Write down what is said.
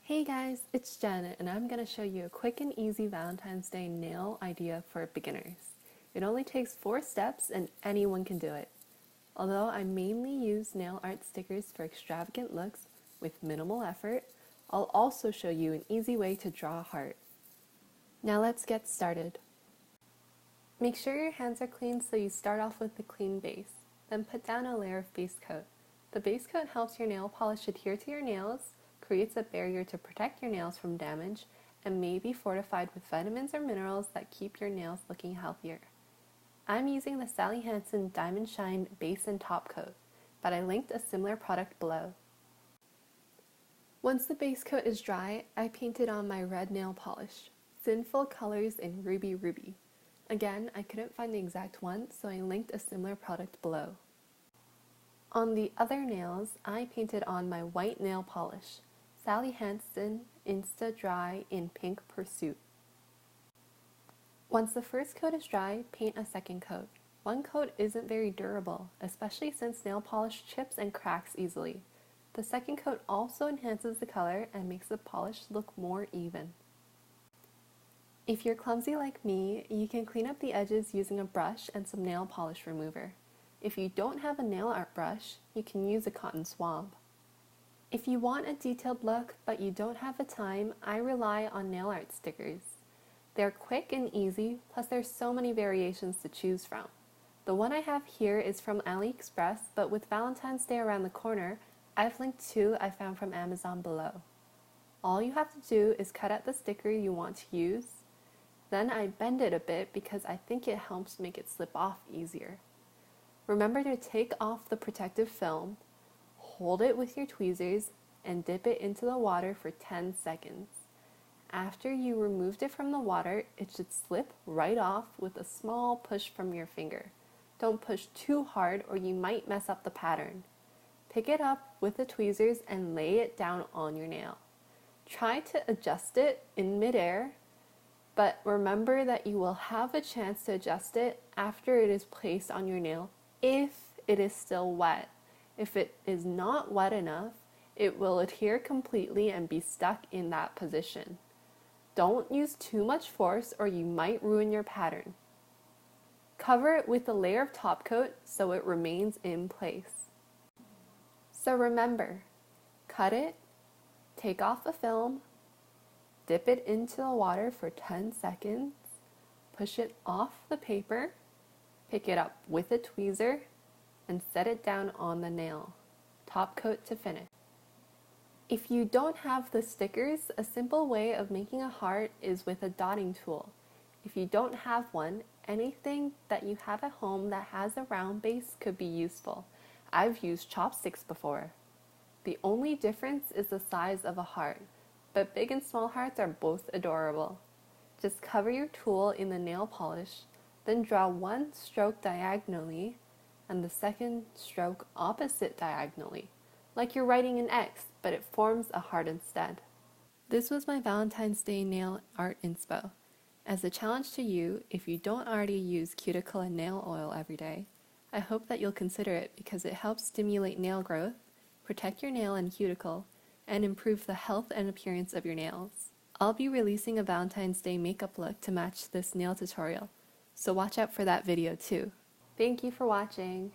Hey guys, it's Janet and I'm going to show you a quick and easy Valentine's Day nail idea for beginners. It only takes 4 steps and anyone can do it. Although I mainly use nail art stickers for extravagant looks with minimal effort, I'll also show you an easy way to draw a heart. Now let's get started. Make sure your hands are clean so you start off with a clean base. Then put down a layer of base coat. The base coat helps your nail polish adhere to your nails, creates a barrier to protect your nails from damage, and may be fortified with vitamins or minerals that keep your nails looking healthier. I'm using the Sally Hansen Diamond Shine base and top coat, but I linked a similar product below. Once the base coat is dry, I painted on my red nail polish, Sinful Colors in Ruby Ruby. Again, I couldn't find the exact one, so I linked a similar product below. On the other nails, I painted on my white nail polish, Sally Hansen Insta Dry in Pink Pursuit. Once the first coat is dry, paint a second coat. One coat isn't very durable, especially since nail polish chips and cracks easily. The second coat also enhances the color and makes the polish look more even. If you're clumsy like me, you can clean up the edges using a brush and some nail polish remover. If you don't have a nail art brush, you can use a cotton swab. If you want a detailed look but you don't have the time, I rely on nail art stickers. They're quick and easy, plus there's so many variations to choose from. The one I have here is from AliExpress, but with Valentine's Day around the corner, I've linked 2 I found from Amazon below. All you have to do is cut out the sticker you want to use. Then I bend it a bit because I think it helps make it slip off easier. Remember to take off the protective film, hold it with your tweezers, and dip it into the water for 10 seconds. After you removed it from the water, it should slip right off with a small push from your finger. Don't push too hard or you might mess up the pattern. Pick it up with the tweezers and lay it down on your nail. Try to adjust it in midair, but remember that you will have a chance to adjust it after it is placed on your nail if it is still wet. If it is not wet enough, it will adhere completely and be stuck in that position. Don't use too much force or you might ruin your pattern. Cover it with a layer of top coat so it remains in place. So remember, cut it, take off the film, dip it into the water for 10 seconds, push it off the paper, pick it up with a tweezer, and set it down on the nail. Top coat to finish. If you don't have the stickers, a simple way of making a heart is with a dotting tool. If you don't have one, anything that you have at home that has a round base could be useful. I've used chopsticks before. The only difference is the size of a heart, but big and small hearts are both adorable. Just cover your tool in the nail polish, then draw one stroke diagonally and the second stroke opposite diagonally, like you're writing an X, but it forms a heart instead. This was my Valentine's Day nail art inspo. As a challenge to you, if you don't already use cuticle and nail oil every day, I hope that you'll consider it because it helps stimulate nail growth, protect your nail and cuticle, and improve the health and appearance of your nails. I'll be releasing a Valentine's Day makeup look to match this nail tutorial, so watch out for that video too. Thank you for watching.